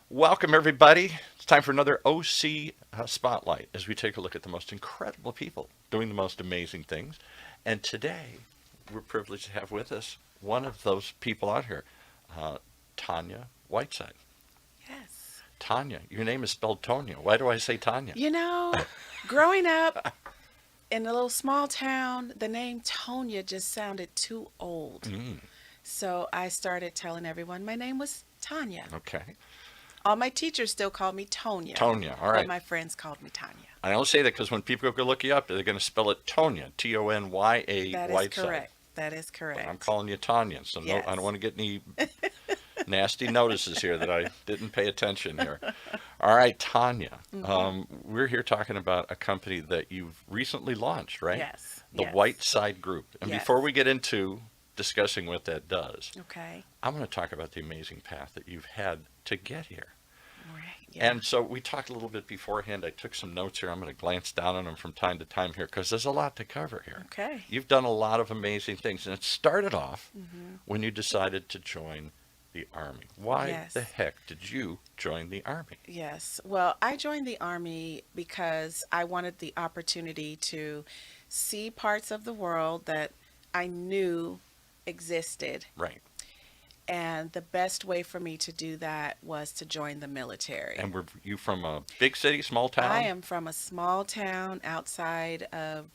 Welcome, everybody. It's time for another OC Spotlight as we take a look at the most incredible people doing the most amazing things. And today, we're privileged to have with us one of those people out here, uh, Tonya Whiteside. Yes. Tonya, your name is spelled Tonya. Why do I say Tonya? You know, growing up in a little small town, the name Tonya just sounded too old. Mm, So I started telling everyone my name was Tanya. okay. All my teachers still called me Tonya, Tonya, all but right. my friends called me Tanya. I only say that because when people go look you up, they're going to spell it Tonya, Tony That is Whiteside. correct. That is But I'm correct. calling you Tanya, so no, I don't Yes. want to get any nasty notices here that I didn't pay attention here. All right, Tanya, Hmm. we're here talking about a company that you've recently launched, right? Yes. The Yes. Whiteside Group. And Yes. before we get into discussing what that does, Okay. I want to talk about the amazing path that you've had to get here. Right. Yeah. And so we talked a little bit beforehand. I took some notes here. I'm going to glance down on them from time to time here because there's a lot to cover here. Okay. You've done a lot of amazing things, and it started off Hmm. when you decided to join the Army. Why the Yes. heck did you join the Army? Yes. Well, I joined the Army because I wanted the opportunity to see parts of the world that I knew existed. Right. And the best way for me to do that was to join the military. And were you from a big city, small I town? am from a small town outside of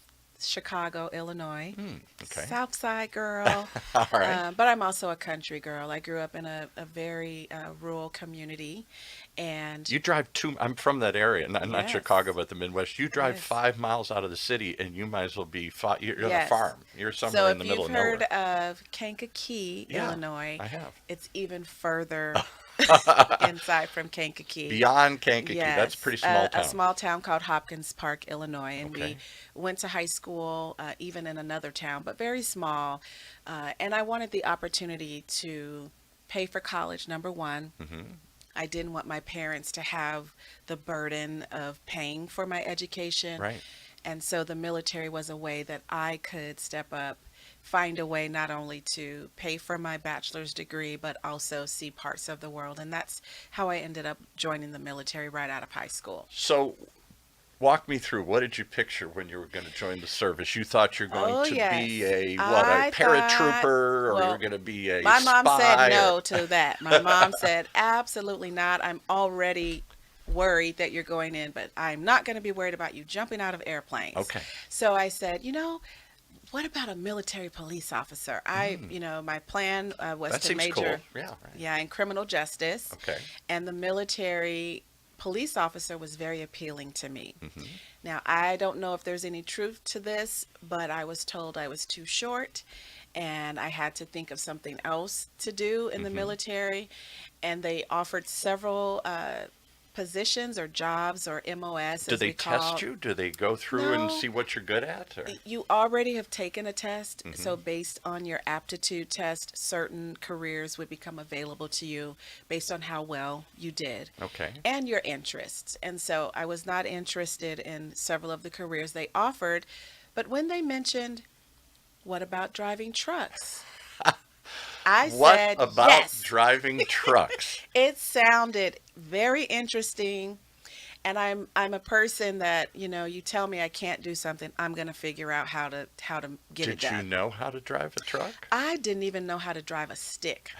Chicago, Illinois. Hmm, okay. South Side girl, All right. but I'm also a country girl. I grew up in a very rural community, and You drive I'm from that area, not Chicago, yes, but the Midwest. You drive yes, 5 miles out of the city, and you might as well be, you're on a yes. farm. You're So somewhere in if the middle you've of heard nowhere. of Kankakee, Yeah, Illinois, I have. it's even further inside from Kankakee. Beyond Kankakee. That's a Yes, pretty small a town. small town called Hopkins Park, Illinois, and we Okay. went to high school even in another town, but very small. And I wanted the opportunity to pay for college, number one. Hmm. I didn't want my parents to have the burden of paying for my education. Right. And so the military was a way that I could step up, find a way not only to pay for my bachelor's degree, but also see parts of the world. And that's how I ended up joining the military right out of high school. So walk me through. What did you picture when you were going to join the service? You thought you're going Oh, to be yes. a what, a I thought, paratrooper, or you're well, going to be a my mom said spy, or no to that. My mom said, absolutely not. I'm already worried that you're going in, but I'm not going to be worried about you jumping out of airplanes. okay. So I said, what about a military police officer? Mm, My plan was that to seems cool. major, Yeah. Right. yeah, in criminal justice, Okay. and the military police officer was very appealing to me. Hmm. Now, I don't know if there's any truth to this, but I was told I was too short and I had to think of something else to do in the Hmm. military. And they offered several positions or jobs or MOS, Do as they we test call. you? Do they go through and No, see what you're good at? Or? you already have taken a test, Hmm. so based on your aptitude test, certain careers would become available to you based on how well you did Okay. and your interests. And so I was not interested in several of the careers they offered, but when they mentioned, what about driving trucks? I What said about yes. driving trucks? It sounded very interesting. And I'm a person that, you tell me I can't do something, I'm going to figure out how to get it Did you done. know how to drive a truck? I didn't even know how to drive a stick.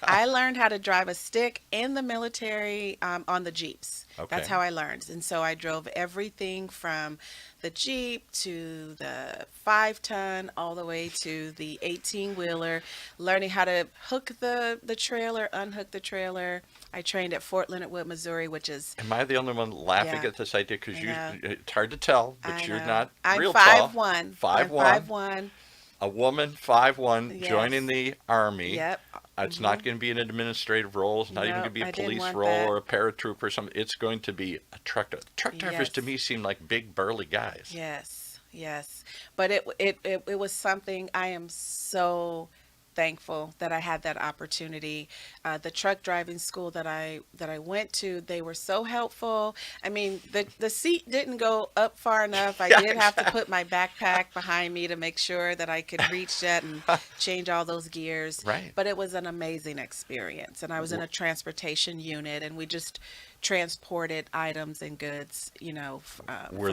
I learned how to drive a stick in the military on the Jeeps. That's Okay. how I learned. And so I drove everything from the Jeep to the 5-ton all the way to the 18-wheeler, learning how to hook the trailer, unhook the trailer. I trained at Fort Leonard Wood, Missouri, which is, Am I the only one laughing yeah, at this idea? Because I you, know. it's hard to tell, but I you're know. not I'm real five tall. one. Five I'm five one, one. a woman, 5'1", joining Yes. the army. Yep. It's not Hmm. going to be an administrative role. It's not even going No, to be a I didn't police want role that. or a paratrooper or something. It's going to be a truck driver. Truck drivers to Yes. me seem like big burly guys. Yes. Yes. But it was something I am so thankful that I had that opportunity. The truck driving school that I went to, they were so helpful. I mean, the seat didn't go up far enough. I Yeah, did have to exactly. put my backpack behind me to make sure that I could reach that and change all those gears. Right. But it was an amazing experience, and I was in W- a transportation unit, and we just transported items and goods, Were from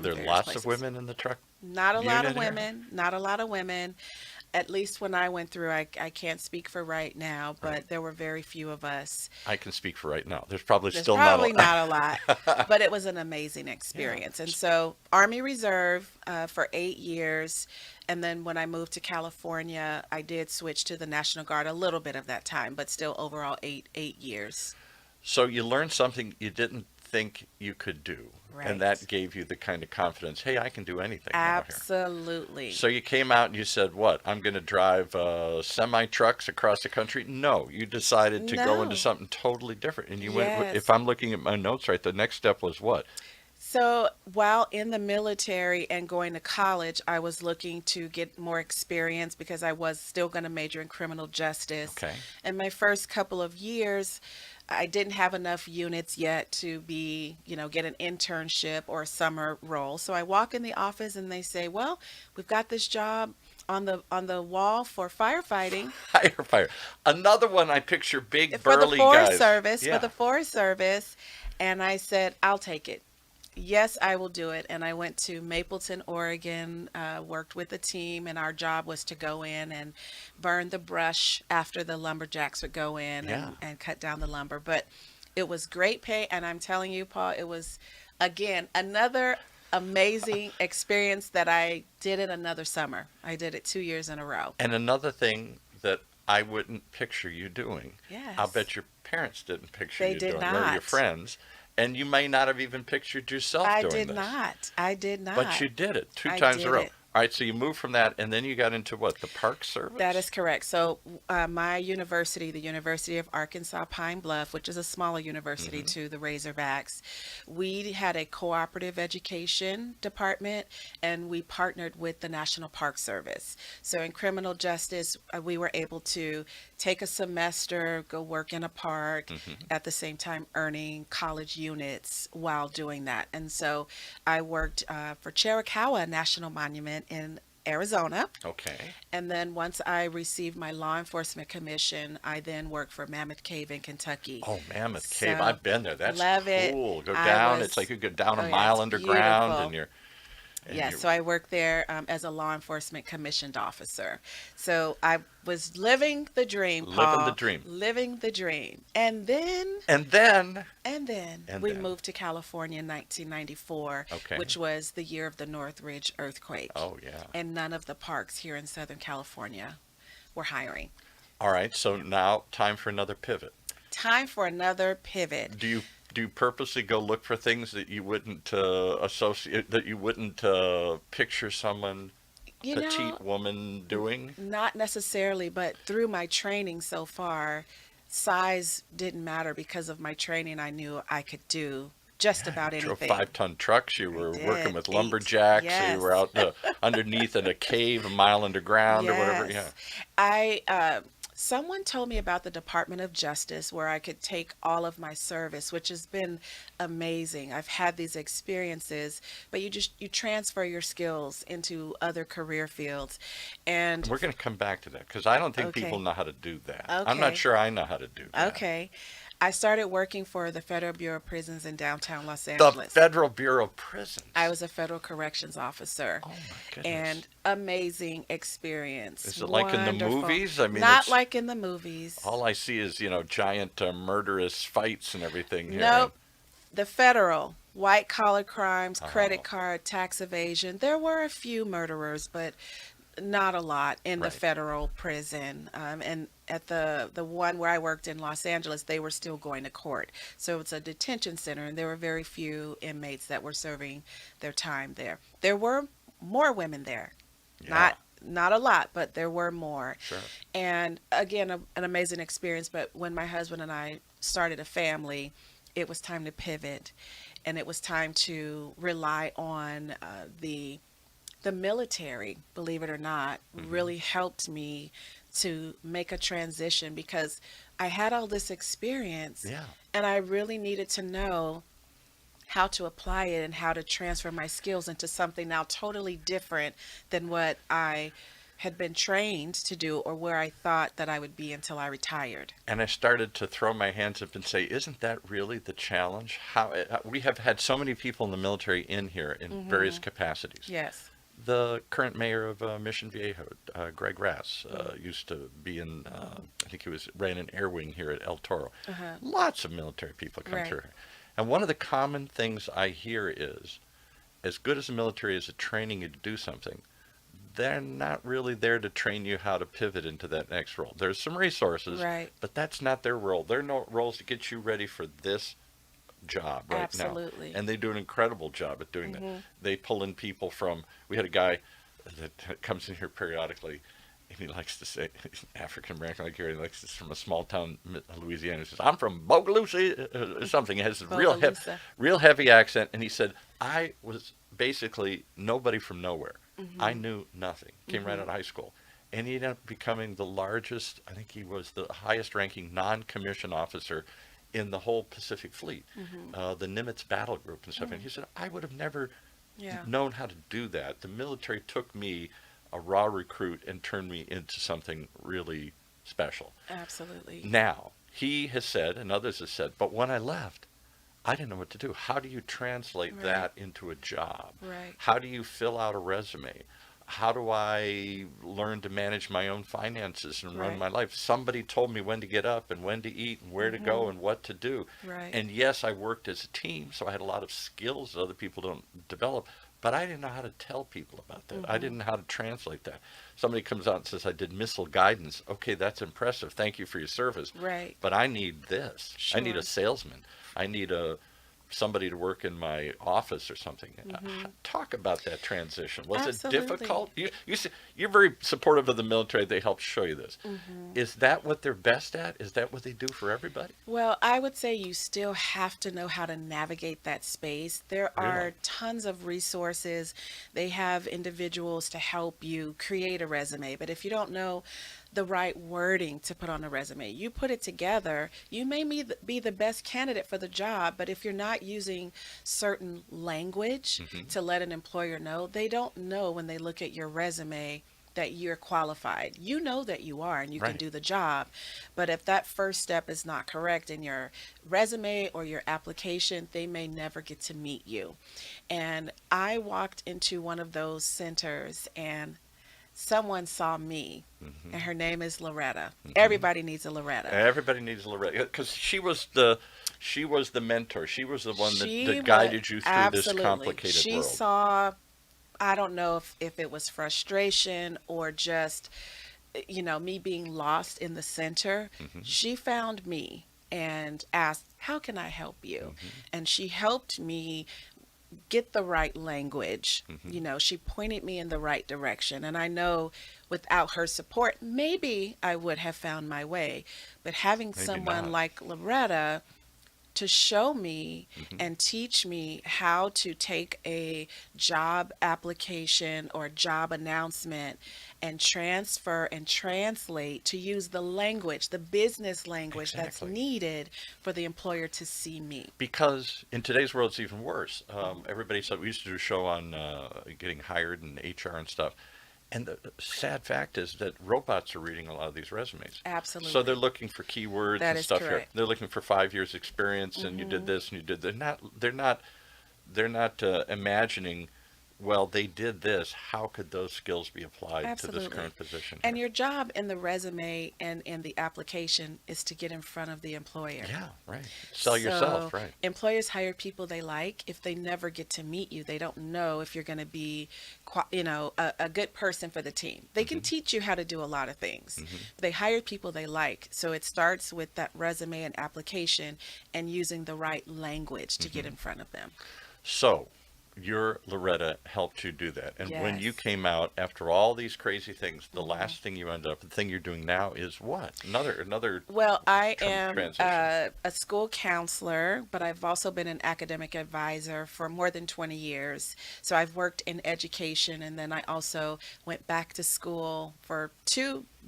there various lots of places. women in the truck Not a lot of unit here? women, not a lot of women. At least when I went through, I can't speak for right now, Right. but there were very few of us. I can speak for right now. There's probably There's still not probably a. not a lot, but it was an amazing Yeah. experience. And so, Army Reserve for 8 years. And then when I moved to California, I did switch to the National Guard a little bit of that time, but still overall eight years. So you learned something you didn't think you could do, and that Right. gave you the kind of confidence. Hey, I can do anything now here. Absolutely. So you came out and you said, "What? I'm going to drive semi trucks across the country." No, you decided to go into No. something totally different, and you went. If Yes. I'm looking at my notes right, the next step was what? So while in the military and going to college, I was looking to get more experience because I was still going to major in criminal justice. Okay. In my first couple of years, I didn't have enough units yet to get an internship or a summer role. So I walk in the office and they say, "Well, we've got this job on the wall for firefighting Firefighter. Another one I picture big for the burly Forest guys. Service, for Yeah. the Forest Service." And I said, "I'll take it. Yes, I will do it." And I went to Mapleton, Oregon, worked with a team, and our job was to go in and burn the brush after the lumberjacks would go in Yeah. and cut down the lumber. But it was great pay. And I'm telling you, Paul, it was, again, another amazing experience that I did it another summer. I did it 2 years in a row. And another thing that I wouldn't picture you doing, I'll Yes, bet your parents didn't picture they you did doing, nor your not. friends, and you may not have even pictured yourself I doing did this. not. I did But not. you did it two I times in a did row. it. All right, so you moved from that, and then you got into what, the Park That Service? is correct. So, my university, the University of Arkansas Pine Bluff, which is a smaller university Hmm. to the Razorbacks, we had a cooperative education department and we partnered with the National Park Service. So, in criminal justice, we were able to take a semester, go work in a park, Hmm. at the same time earning college units while doing that. And so, I worked for Chiricahua National Monument in Arizona. Okay. And then once I received my law enforcement commission, I then worked for Mammoth Cave in Kentucky. Oh, Mammoth Cave. So I've been there. That's love it. cool. Go I down. It's was, like you go down a oh yeah, mile it's underground, beautiful. and Yes, you're so I worked there as a law enforcement commissioned officer. So I was living the dream, living the Paul, dream. living the dream. And then, And then and we then, moved to California in 1994, okay. which was the year of the Northridge earthquake. Oh, yeah. And none of the parks here in Southern California were hiring. All right, so now time for another pivot. Time for another pivot. Do you purposely go look for things that you wouldn't associate, that you wouldn't picture someone You know, petite woman doing? not necessarily, but through my training so far, size didn't matter because of my training. I knew I could do just Yeah, you about drove anything. 5-ton trucks. You I were working did. with Eight. lumberjacks. So you Yes. were out underneath in a cave a mile underground or whatever. Yeah. Yes. I someone told me about the Department of Justice where I could take all of my service, which has been amazing. I've had these experiences, but you transfer your skills into other career fields. And And we're going to come back to that because I don't think people okay. know how to do that. I'm not Okay. sure I know how to do that. Okay. I started working for the Federal Bureau of Prisons in downtown Los The Angeles. Federal Bureau of I Prisons. was a federal corrections officer, Oh my goodness. and amazing experience. Is it like in the Wonderful. movies? I mean, Not it's like in the movies. all I see is, giant murderous fights and everything here. Nope. The federal, white collar crimes, credit Oh, card, tax evasion. There were a few murderers, but not a lot in the right. federal prison. And at the one where I worked in Los Angeles, they were still going to court. So it's a detention center, and there were very few inmates that were serving their time there. There were more women there. Yeah, Not a lot, but there were more. sure. And again, an amazing experience. But when my husband and I started a family, it was time to pivot, and it was time to rely on the military, believe it or not, Hmm. really helped me to make a transition because I had all this experience Yeah. and I really needed to know how to apply it and how to transfer my skills into something now totally different than what I had been trained to do or where I thought that I would be until I retired. And I started to throw my hands up and say, isn't that really the challenge? How we have had so many people in the military in here in various Hmm. capacities. Yes. The current mayor of Mission Viejo, Greg Rass, Mm. used to be in, I think he ran an air wing here at El Toro. Uh-huh. Lots of military people come Right. through here. And one of the common things I hear is, as good as the military is at training you to do something, they're not really there to train you how to pivot into that next role. There's some resources, Right. but that's not their role. Their no, roles to get you ready for this job right now. Absolutely. And they do an incredible job at doing that. Hmm. They pull in people from, we had a guy that comes in here periodically, and he likes to say, African American like here, he likes this from a small town, Louisiana. He says, I'm from Bogalusa, something. He has a Bogalusa. real heavy accent. And he said, I was basically nobody from nowhere. I Hmm. knew nothing. Came right Hmm. out of high school. And he ended up becoming the largest, I think he was the highest ranking non commissioned officer in the whole Pacific Fleet, Hmm. the Nimitz Battle Group and stuff. And Mm. he said, I would have never Yeah. known how to do that. The military took me, a raw recruit, and turned me into something really special. Absolutely. Now, he has said, and others have said, but when I left, I didn't know what to do. How do you translate Right. that into a job? Right. How do you fill out a resume? How do I learn to manage my own finances and run Right. my life? Somebody told me when to get up and when to eat and where to Hmm. go and what to do. Right. And yes, I worked as a team, so I had a lot of skills that other people don't develop, but I didn't know how to tell people about that. I Hmm. didn't know how to translate that. Somebody comes out and says, I did missile guidance. Okay, that's impressive. Thank you for your service. Right. But I need this. I need Sure. a salesman. I need somebody to work in my office or something. Hmm. Talk about that transition. Was it Absolutely. difficult? You're very supportive of the military. They helped show you this. Hmm. Is that what they're best at? Is that what they do for everybody? Well, I would say you still have to know how to navigate that space. There Really? are tons of resources. They have individuals to help you create a resume. But if you don't know the right wording to put on a resume, you put it together, you may be the best candidate for the job. But if you're not using certain language Hmm. to let an employer know, they don't know when they look at your resume that you're qualified. You know that you are and you can Right. do the job. But if that first step is not correct in your resume or your application, they may never get to meet you. And I walked into one of those centers and someone saw me, Hmm. and her name is Loretta. Hmm. Everybody needs a Loretta. Everybody needs Loretta because she was the mentor. She was the one She that was guided you through this absolutely. complicated She world. saw, I don't know if it was frustration or just, me being lost in the center. Hmm. She found me and asked, how can I help you? Hmm. And she helped me get the right language. Hmm. She pointed me in the right direction. And I know without her support, maybe I would have found my way. But having Maybe someone not. like Loretta to show me Hmm. and teach me how to take a job application or job announcement and transfer and translate to use the language, the business language that's Exactly. needed for the employer to see me. Because in today's world, it's even worse. Everybody said we used to do a show on getting hired and HR and stuff. And the sad fact is that robots are reading a lot of these resumes. Absolutely. So they're looking for keywords That and is stuff here. correct. They're looking for 5 years experience, and you did Hmm. this and you did. They're not imagining. Well, they did this. How could those skills be applied to this Absolutely. current position And here? your job in the resume and in the application is to get in front of the employer. Yeah, right. Sell yourself, So right? employers hire people they like. If they never get to meet you, they don't know if you're going to be, a good person for the team. They can Hmm. teach you how to do a lot of things. Hmm. They hire people they like. So it starts with that resume and application and using the right language to get Hmm. in front of them. So, your Loretta helped you do that. And when you Yes. came out after all these crazy things, the Hmm. last thing you ended up, the thing you're doing now is what? Another Well, I am transition. a school counselor, but I've also been an academic advisor for more than 20 years. So I've worked in education, and then I also went back to school for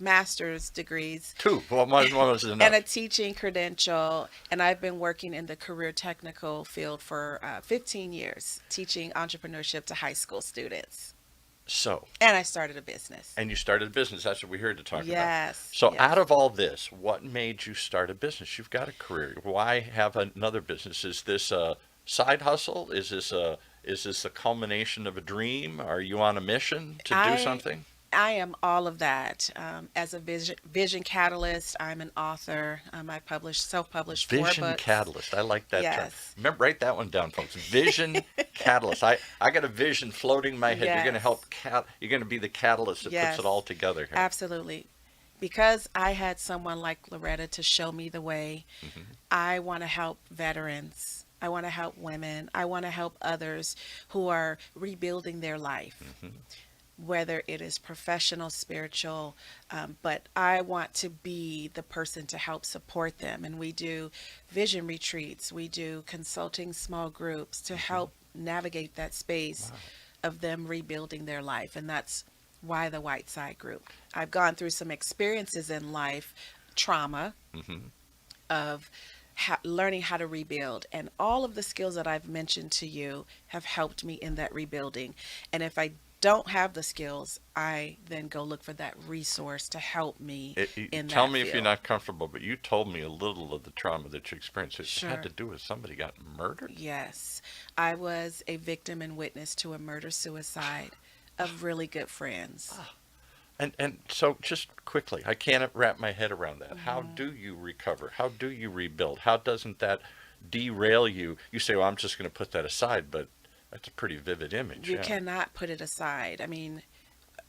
master's degrees Two. Well, one was and a enough. teaching credential. And I've been working in the career technical field for 15 years, teaching entrepreneurship to high school students. So, And I started a business. and you started a business. That's what we're here to talk about. Yes, So, yes. out of all this, what made you start a business? You've got a career. Why have another business? Is this a side hustle? Is this a culmination of a dream? Are you on a mission to do I something? I am all of that. As a vision catalyst, I'm an author. I self-published four Vision books. catalyst. I like that term. Yes, Remember, write that one down, folks. Vision catalyst. I got a vision floating in my head. You're going to yes, help. You're going to be the catalyst that puts it all yes, together here. absolutely. Because I had someone like Loretta to show me the way, Hmm. I want to help veterans. I want to help women. I want to help others who are rebuilding their life, Hmm. whether it is professional, spiritual, but I want to be the person to help support them. And we do vision retreats, we do consulting small groups to Hmm. help navigate that space Wow. of them rebuilding their life. And that's why the Whiteside group. I've gone through some experiences in life, trauma, Hmm. of learning how to rebuild. And all of the skills that I've mentioned to you have helped me in that rebuilding. And if I don't have the skills, I then go look for that resource to help me in Tell that me if you're field. not comfortable, but you told me a little of the trauma that you experienced. It had Sure. to do with somebody got murdered. Yes. I was a victim and witness to a murder suicide of really good friends. And so just quickly, I can't wrap my head around that. How Mhm. do you recover? How do you rebuild? How doesn't that derail you? You say, well, I'm just going to put that aside, but that's a pretty vivid image. You Yeah. cannot put it aside. I mean,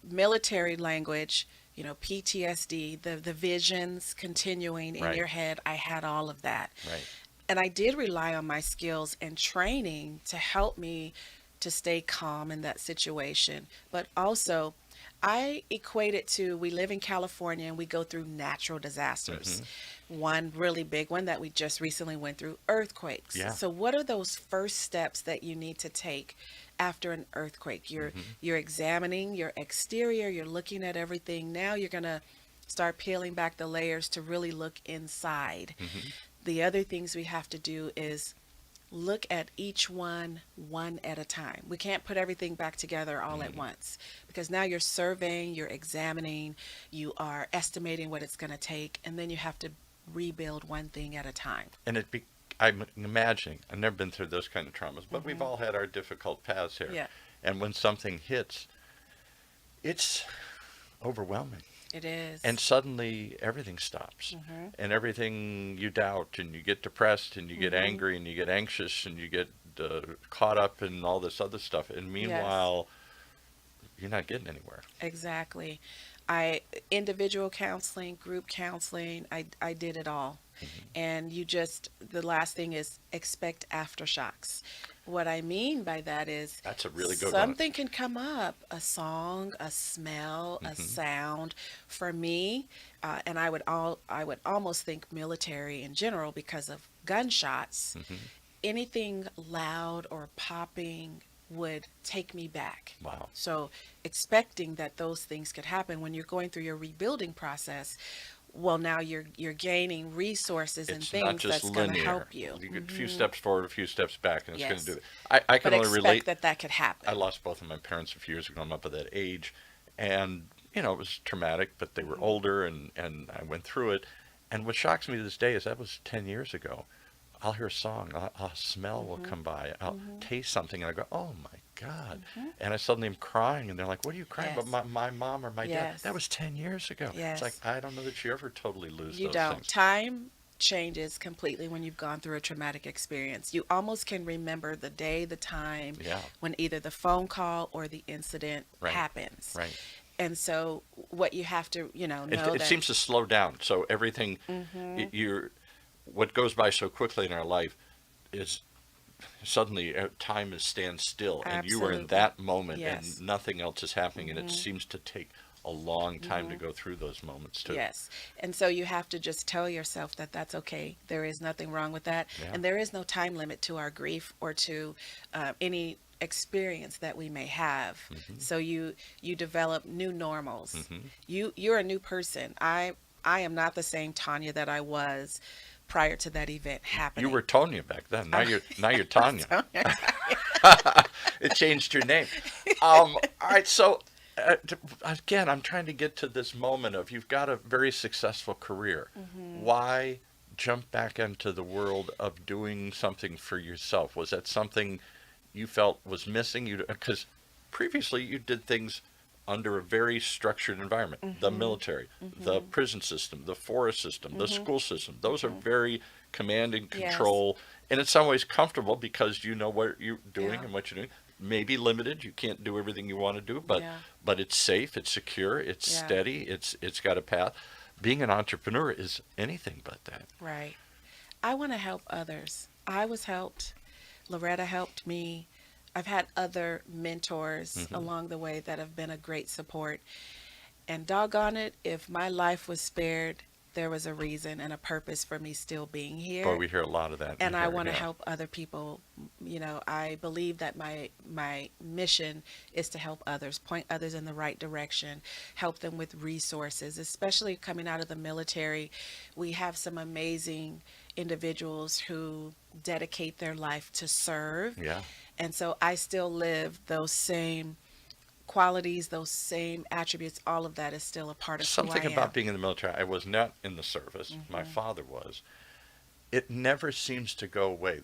military language, PTSD, the visions continuing in Right. your head, I had all of that. Right. And I did rely on my skills and training to help me to stay calm in that situation. But also, I equate it to we live in California and we go through natural disasters. Hmm. One really big one that we just recently went through, earthquakes. Yeah. So what are those first steps that you need to take after an earthquake? Hmm. You're examining your exterior, you're looking at everything. Now you're going to start peeling back the layers to really look inside. Hmm. The other things we have to do is look at each one at a time. We can't put everything back together all at Hmm. once because now you're surveying, you're examining, you are estimating what it's going to take, and then you have to rebuild one thing at a time. And I'm imagining, I've never been through those kind of traumas, but we've Hmm. all had our difficult paths here. Yeah, And when something hits, it's overwhelming. it is. And suddenly everything stops. Hmm. And everything you doubt, and you get depressed, and you get Hmm. angry, and you get anxious, and you get caught up in all this other stuff. And Yes, meanwhile, you're not getting anywhere. exactly. I individual counseling, group counseling, I did it all. Hmm. And the last thing is expect aftershocks. What I mean by that is That's a really good one. something can come up, a song, a smell, a Hmm. sound. For me, and I would almost think military in general because of gunshots. Hmm. Anything loud or popping would take me back. Wow. So expecting that those things could happen when you're going through your rebuilding process, well, now you're gaining resources and It's not things just that's going to linear. help you. You get a few Hmm. steps forward, a few steps back, and it's going to do Yes, it. I but can only expect relate. that that could I happen. lost both of my parents a few years ago. I'm up at that age, and it was traumatic, but they were Hmm. older, and I went through it. And what shocks me to this day is that was 10 years ago. I'll hear a song, a smell will Hmm. come by, I'll Hmm. taste something, and I go, oh my God. Hmm. And I suddenly am crying, and they're like, what are you crying about? Yes, My mom or my dad? That yes, was 10 years ago. It's like, yes. I don't know that you ever totally lose You those don't. things. Time changes completely when you've gone through a traumatic experience. You almost can remember the day, the time Yeah, when either the phone call or the incident right, happens. right. And so what you have to, It, know it that. seems to slow down. So everything, Hmm. you're, what goes by so quickly in our life is suddenly time is stand still, and you are in Absolutely. that moment, Yes. and nothing else is happening, and it Hmm. seems to take a long time to go through those moments too. Yes. And so you have to just tell yourself that that's okay. There is nothing wrong with that. Yeah. And there is no time limit to our grief or to any experience that we may have. So you develop new normals. You're a new person. I am not the same Tanya that I was prior to that event You happening. were Tonya back then. Now you're Tanya. It changed your name. All right. So again, I'm trying to get to this moment of you've got a very successful career. Why jump back into the world of doing something for yourself? Was that something you felt was missing? You because previously you did things under a very structured environment, the military, the prison system, the forest system, the school system. Those are very command and Yes. control, and in some ways comfortable because you know what you're doing Yeah. and what you're doing. Maybe limited, you can't do everything you want to do, Yeah. but it's safe, it's secure, it's Yeah. steady, it's got a path. Being an entrepreneur is anything but that. Right. I want to help others. I was helped. Loretta helped me. I've had other mentors along the way that have been a great support. And doggone it, if my life was spared, there was a reason and a purpose for me still being Boy, here. we hear a lot of that in And I here. want to Yeah. help other people. I believe that my mission is to help others, point others in the right direction, help them with resources, especially coming out of the military. We have some amazing individuals who dedicate their life to serve. Yeah. And so I still live those same qualities, those same attributes, all of that is still a part of who I Something am. about being in the military. I was not in the service. My father was. It never seems to go away.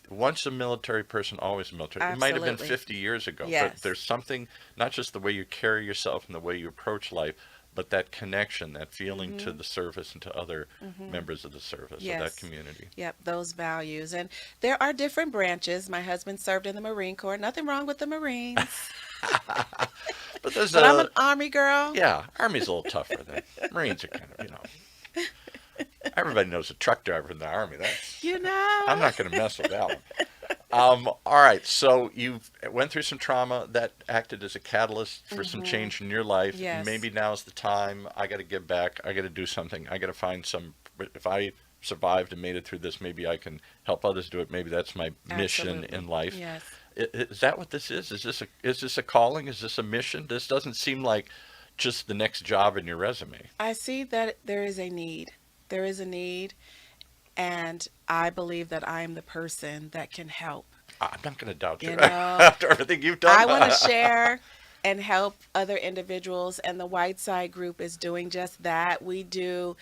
Once a military person, always a military. It might have been Absolutely. 50 years ago, but Yes. there's something, not just the way you carry yourself and the way you approach life, but that connection, that feeling to the service and to other members of the service, of that Yes. community. Yep, those values. And there are different branches. My husband served in the Marine Corps. Nothing wrong with the Marines. But there's But I'm an a, Army girl. yeah, Army's a little tougher than Marines are kind of, everybody knows a truck driver in the Army. I'm not going to mess with that one. All right, so you went through some trauma that acted as a catalyst for some change in your life. Yes. Maybe now's the time. I got to give back. I got to do something. I got to find some. If I survived and made it through this, maybe I can help others do it. Maybe that's my mission Absolutely. in life. Yes. Is that what this is? Is this a calling? Is this a mission? This doesn't seem like just the next job in your resume. I see that there is a need. There is a need, and I believe that I am the person that can help. I'm not going to doubt you You know, after everything you've done. I want to share and help other individuals, and the Whiteside group is doing just that. We do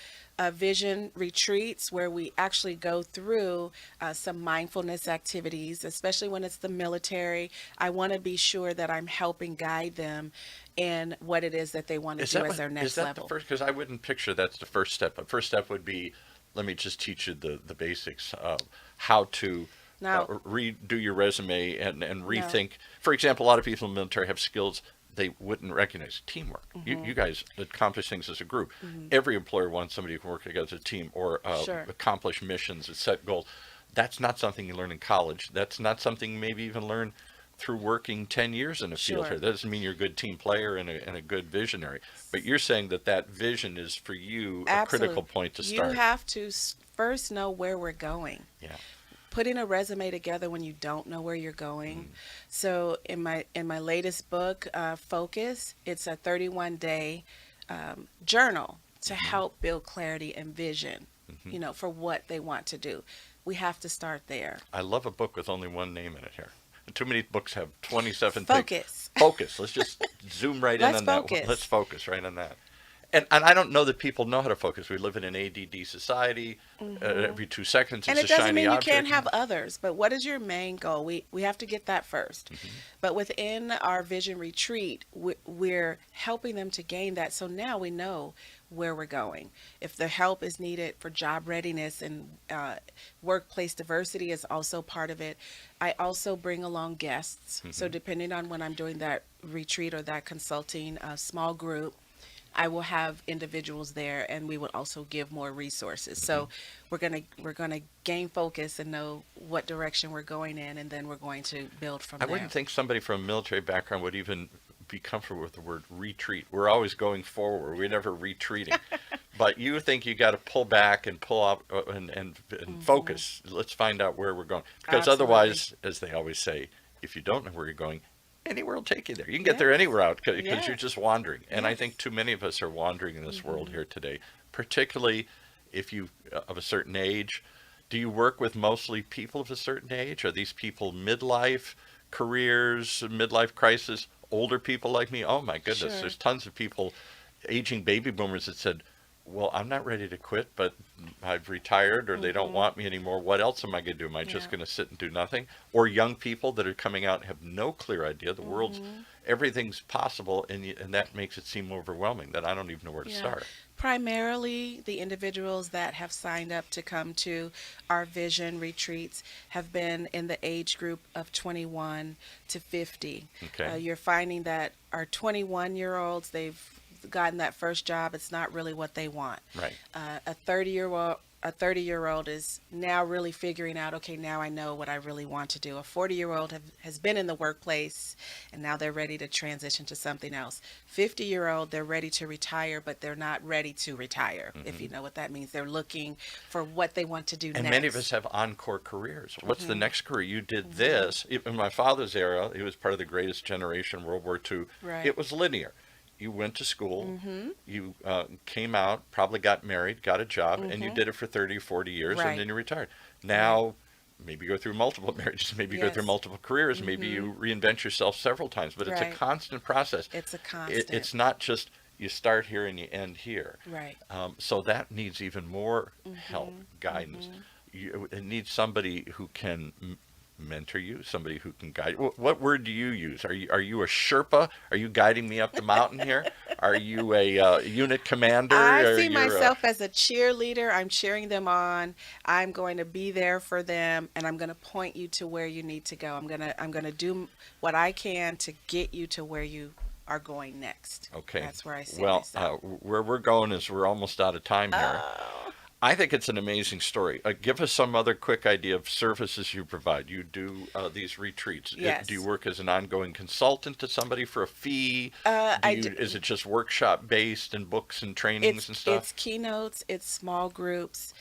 vision retreats where we actually go through some mindfulness activities, especially when it's the military. I want to be sure that I'm helping guide them in what it is that they want to Is do that as what, their is next that level. the first? Because I wouldn't picture that's the first step. The first step would be, let me just teach you the basics of how to Now, redo your resume and no. rethink. For example, a lot of people in the military have skills they wouldn't recognize. Teamwork. You guys accomplish things as a group. Every employer wants somebody who can work together as a team or Sure. accomplish missions and set goals. That's not something you learn in college. That's not something you maybe even learn through working 10 years in a field Sure. here. That doesn't mean you're a good team player and a good visionary. But you're saying that vision is for you a critical Absolutely. point to You start. have to first know where we're going. Yeah. Putting a resume together when you don't know where you're going. So in my latest book, Focus, it's a 31-day journal to help build clarity and vision, for what they want to do. We have to start there. I love a book with only one name in it here. Too many books have 27 things. Focus. Focus. Let's just zoom right in Let's on that one. focus. Let's focus right on that. And I don't know that people know how to focus. We live in an ADD society. Every 2 seconds, And it's it a doesn't shiny mean you object. can't have others, but what is your main goal? We have to get that first. But within our vision retreat, we're helping them to gain that. So now we know where we're going. If the help is needed for job readiness and workplace diversity is also part of it. I also bring along guests. So depending on when I'm doing that retreat or that consulting small group, I will have individuals there, and we will also give more resources. So we're gonna gain focus and know what direction we're going in, and then we're going to build from I there. wouldn't think somebody from a military background would even be comfortable with the word retreat. We're always going forward. We're never retreating. But you think you got to pull back and pull up and focus. Let's find out where we're going. Because Absolutely. otherwise, as they always say, if you don't know where you're going, anywhere will take you there. You can get Yes. there anywhere out because you're Yes. just wandering. And I Yes. think too many of us are wandering in this world Hmm. here today, particularly if you of a certain age. Do you work with mostly people of a certain age? Are these people midlife careers, midlife crisis, older people like me? Oh my goodness, Sure. there's tons of people, aging baby boomers that said, well, I'm not ready to quit, but I've retired or they don't Hmm. want me anymore. What else am I going to do? Am I just Yeah. going to sit and do nothing? Or young people that are coming out and have no clear idea. The world's, Hmm. everything's possible, and that makes it seem overwhelming that I don't even know where to Yeah. start. Primarily, the individuals that have signed up to come to our vision retreats have been in the age group of 21 to 50. Okay. You're finding that our 21-year-olds, they've gotten that first job. It's not really what they want. Right. A 30-year-old is now really figuring out, okay, now I know what I really want to do. A 40-year-old has been in the workplace and now they're ready to transition to something else. 50-year-old, they're ready to retire, but they're not ready to retire, if you Hmm. know what that means. They're looking for what they want to do And many of us next. have encore careers. What's the Hmm. next career? You did Hmm. this. In my father's era, he was part of the greatest generation, World War II. Right. It was linear. You went to school, Hmm. you came out, probably got married, got a job, and you Hmm. did it for 30 or 40 years, and Right. then you retired. Right. Now, maybe you go through multiple marriages, maybe you go through Yes. multiple careers, maybe Hmm. you reinvent yourself several times, but it's a Right. constant process. It's a constant. It's not just you start here and you end here. Right. So that needs even more help, Hmm. guidance. Hmm. It needs somebody who can mentor you, somebody who can guide you. What word do you use? Are you a Sherpa? Are you guiding me up the mountain here? Are you a unit commander? I Or see you're a, myself as a cheerleader. I'm cheering them on. I'm going to be there for them and I'm going to point you to where you need to go. I'm going to do what I can to get you to where you are going next. okay? That's where I see Well, myself. where we're going is we're almost out of time here. Oh, I think it's an amazing story. Give us some other quick idea of services you provide. You do these retreats. Do you yes. work as an ongoing consultant to somebody for a fee? Do I do. you? Is it just workshop based and books and trainings and It's stuff? keynotes, it's small groups,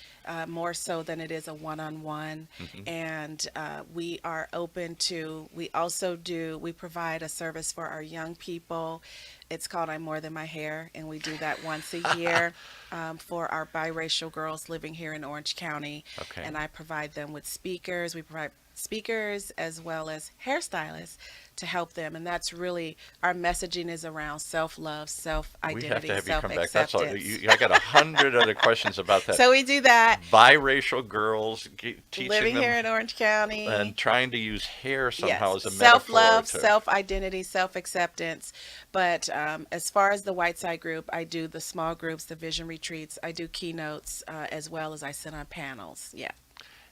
more so than it is a one-on-one, Hmm. and we are open to. We provide a service for our young people. It's called I'm More Than My Hair, and we do that once a year for our biracial girls living here in Orange County, Okay. and I provide them with speakers. We provide speakers as well as hairstylists to help them, and that's really our messaging is around self-love, We have to self-identity, have you come back. That's all. self-acceptance. I got 100 other questions about that. So we do that Biracial girls, teaching living here them in Orange County. and trying to use hair somehow Yes, as a self metaphor love, to. self identity, self acceptance. But as far as the Whiteside group, I do the small groups, the vision retreats. I do keynotes as well as I sit on panels. Yeah,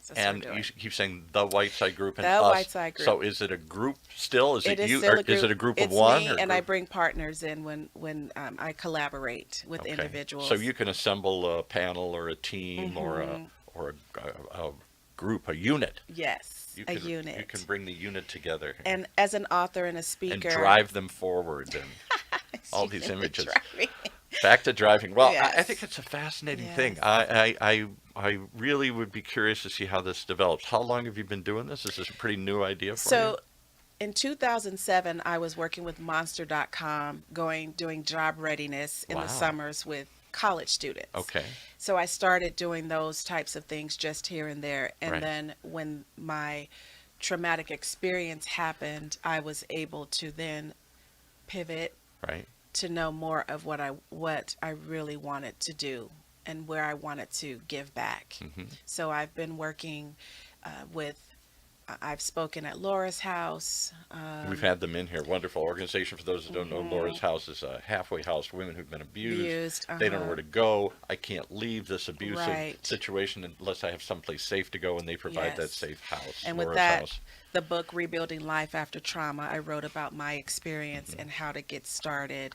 so that's what we're And you doing. keep saying the Whiteside Group and The us. Whiteside group. So is it a group still? Is It it is you? still Or a is group. it a group of It's one me, or and I group? bring partners in when I collaborate with Okay. So individuals. you can assemble a panel or a team or a Hmm. or a group, a unit. Yes, You a can unit. bring the unit together And as an author and a and speaker, drive them forward and all you these can images. drive me. Back to driving. Well, I think Yes. it's a fascinating thing. Yes. I really would be curious to see how this develops. How long have you been doing this? Is this a pretty new idea for you? So in 2007, I was working with Monster.com, doing job readiness in the Wow. summers with college students. Okay. So I started doing those types of things just here and there. And Right. then when my traumatic experience happened, I was able to then pivot Right. to know more of what I really wanted to do and where I wanted to give back. Hmm. So I've been working with. I've spoken at Laura's house. We've had them in here. Wonderful organization. For those who don't know, Laura's Mhm. House is a halfway house for women who've been abused. Abused. They don't know where Uh-huh. to go. I can't leave this abusive Right. situation unless I have someplace safe to go, and they provide that Yes. safe house. And with Laura's that, House. the book Rebuilding Life After Trauma, I wrote about my experience Hmm. and how to get started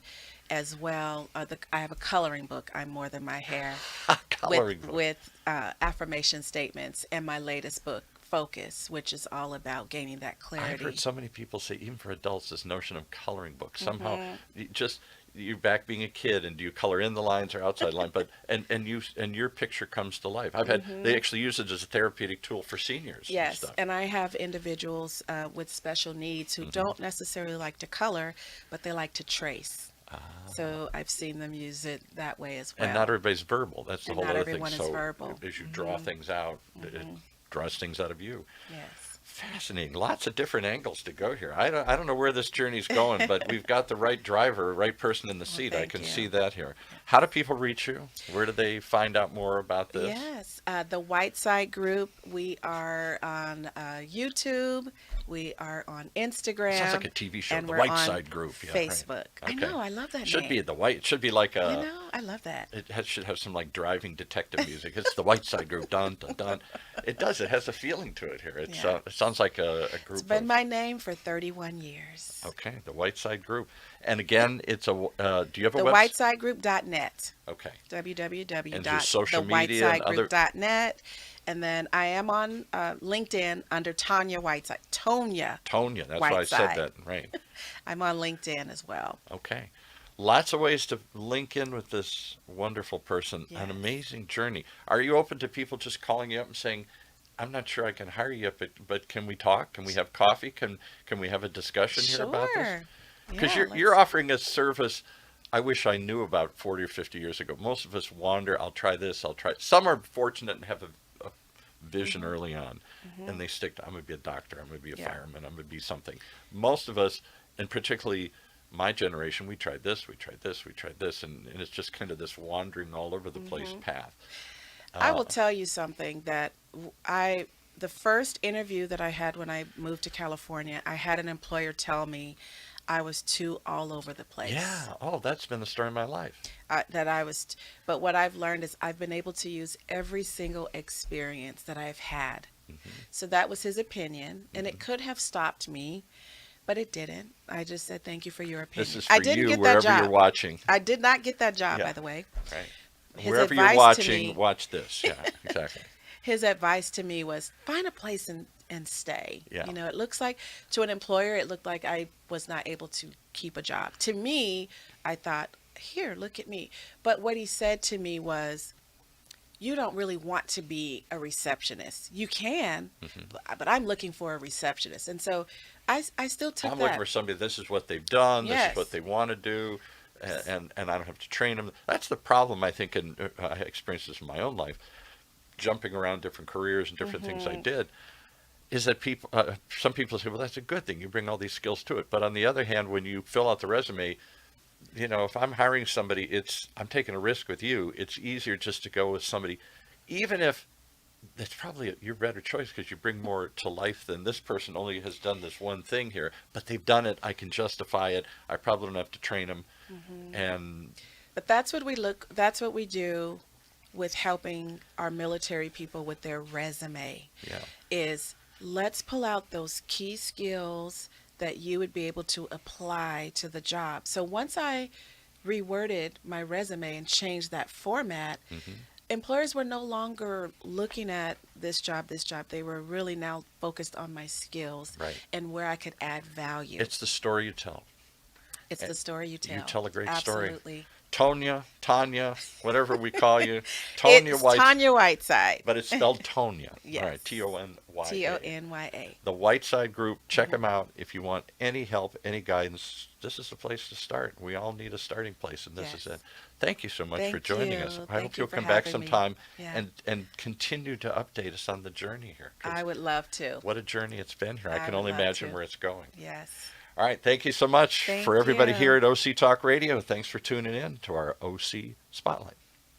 as well. I have a coloring book, I'm More Than My Hair, Coloring book. with affirmation statements, and my latest book, focus, which is all about gaining that I've heard clarity. so many people say, even for adults, this notion of coloring books. Somehow, Hmm. just you're back being a kid, and do you color in the lines or outside line? But and your picture comes to life. They Hmm. actually use it as a therapeutic tool for seniors and Yes, stuff. and I have individuals with special needs who Hmm. don't necessarily like to color, but they like to trace. Ah. So I've seen them use it that way as And not well. everybody's verbal. That's the And whole not other thing. everyone is So verbal. as you draw Hmm. things out, it Hmm. draws things out of you. Yes. Fascinating. Lots of different angles to go here. I don't know where this journey's going, but we've got the right driver, right person in the Well, seat. I thank can you. see that here. How do Yes. people reach you? Where do they find out more about this? Yes, the Whiteside group. We are on YouTube. We are on It sounds like Instagram, a TV show, and the we're White on Side Group. Yeah, right. Facebook. I Okay. know. I love that Should be name. the white. It should be like a. I love that. Should have some like driving detective music. It's the White Side Group. Dun dun dun. It does. It has a feeling to it here. Yeah. It sounds like a It's group been of. my name for 31 years. Okay, the Whiteside Group. And again, it's a. Do you have a The website? Whitesidegroup.net. Okay. And your social media and other. www.thewhitesidegroup.net. And then I am on LinkedIn under Tonya Whiteside. Tonya, that's why I said Whiteside. that. Right. I'm on LinkedIn as well. Okay. Lots of ways to link in with this wonderful person. An Yes. amazing journey. Are you open to people just calling you up and saying, "I'm not sure I can hire you, but can we talk? Can we have coffee? Can we have a discussion here about this?" Sure. Because Yeah, you're let's. offering a service I wish I knew about 40 or 50 years ago. Most of us wander, I'll try this, I'll try. Some are fortunate and have a vision Hmm. early on, Hmm. and they stick to, I'm going to be a doctor, I'm going to be a Yeah. fireman, I'm going to be something. Most of us, and particularly my generation, we tried this, we tried this, we tried this, and it's just kind of this wandering all over the place Hmm. path. I Uh, will tell you something that the first interview that I had when I moved to California, I had an employer tell me I was too all over the place. yeah, oh, that's been the story of my life. That I was, but what I've learned is I've been able to use every single experience that I've had. Hmm. So that was his opinion, and it Hmm. could have stopped me, but it didn't. I just said, thank you for your This opinion. is I for didn't you, get that wherever you're job. watching. I did not get that job, Yeah, by the way. right. His Wherever you're advice to watching, me, watch this. Yeah, exactly. his advice to me was find a place and stay. Yeah. You know, it looks like to an employer, it looked like I was not able to keep a job. To me, I thought, here, look at me. But what he said to me was, you don't really want to be a receptionist. You can, Hmm. but I'm looking for a receptionist. And so I still took I'm looking that. for somebody. This is what they've done. This is what Yes. they want to do, and I don't have to train them. That's the problem I think, and I experienced this in my own life, jumping around different careers and different things I Hmm. did. Is that people? Some people say, "Well, that's a good thing. You bring all these skills to it." But on the other hand, when you fill out the resume, if I'm hiring somebody, I'm taking a risk with you. It's easier just to go with somebody, even if that's probably your better choice because you bring more to life than this person only has done this one thing here, but they've done it. I can justify it. I probably don't have to train them. Hmm. And But that's what we do with helping our military people with their resume. yeah, Is let's pull out those key skills that you would be able to apply to the job. So once I reworded my resume and changed that format, hmm, employers were no longer looking at this job, this job. They were really now focused on my skills right. and where I could add value. It's the story you tell. It's And the story you tell. you tell a great story. Absolutely. Tanya, whatever we call you, It's White, Tonya Whiteside. but it's spelled Tonya. All Yes. right, Tony. Tony. The Whiteside Group. Check Mhm. them out if you want any help, any guidance. This is the place to start. We all need a starting place, and this is Yes. it. Thank you so much for Thank joining you. us. I Thank hope you you'll for come back having me. sometime Yeah. and continue to update us on the journey here. 'Cause I would love to. what a journey it's been here. I I can would only love imagine to. where it's going. Yes. All right. Thank you so much Thank for everybody you. here at OC Talk Radio. Thanks for tuning in to our OC Spotlight.